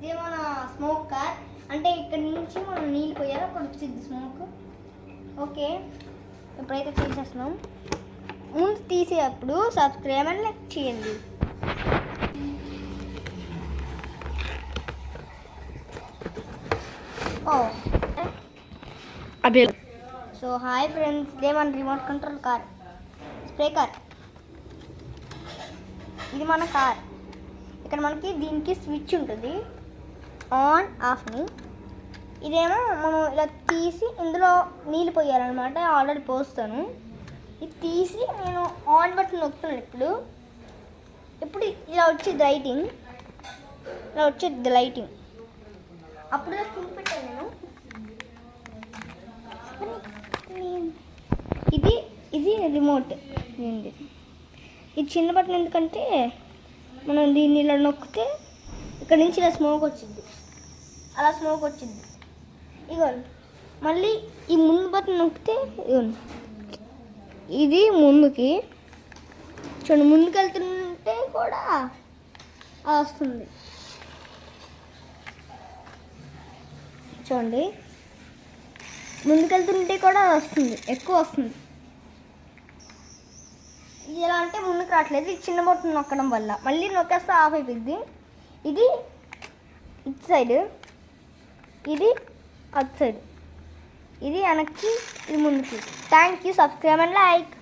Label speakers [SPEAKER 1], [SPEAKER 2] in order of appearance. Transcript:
[SPEAKER 1] ఇదే మన smoke car. అంటే ఇక్కడ నుంచి మనం నీళ్ళు పోయాలి, అక్కడ వచ్చింది స్మోక్. ఓకే, ఇప్పుడైతే తీసేస్తున్నాం. ముందు తీసేటప్పుడు సబ్స్క్రైబ్ అండ్ లైక్ చేయండి.
[SPEAKER 2] అదే.
[SPEAKER 1] సో హాయ్ ఫ్రెండ్స్, ఇదే మన remote control car, spray car. ఇది మన కార్. ఇక్కడ మనకి దీనికి స్విచ్ ఉంటుంది, ఆన్ ఆఫ్ని. ఇదేమో మనం ఇలా తీసి ఇందులో నీళ్ళు పోయాలన్నమాట. ఆల్రెడీ పోస్తాను. ఇది తీసి నేను ఆన్ బటన్ నొక్కుతాను. ఇప్పుడు ఇలా వచ్చేది లైటింగ్, ఇలా వచ్చేది లైటింగ్. అప్పుడు కింద పెట్టాను నేను. ఇది రిమోట్. ఇది చిన్న బటన్ ఎందుకంటే మనం దీన్ని ఇలా నొక్కితే ఇక్కడ నుంచి ఇలా స్మోక్ వచ్చింది, అలా స్మోక్ వచ్చింది. ఇగోండి, మళ్ళీ ఈ ముందు బటన్ నొక్కితే ఇగోండి, ఇది ముందుకి చూడండి, ముందుకు వెళ్తుంటే కూడా వస్తుంది. చూడండి, ముందుకెళ్తుంటే కూడా వస్తుంది, ఎక్కువ వస్తుంది. ఇది ఎలా అంటే ముందుకు రావట్లేదు, ఇది చిన్న బటన్ నొక్కడం వల్ల. మళ్ళీ నొక్కేస్తే ఆఫ్ అయిపోయింది. ఇది ఇటు సైడ్, ఇది అటు సైడ్, ఇది వెనక్కి, ఇది ముందుకి. Thank you, subscribe and like.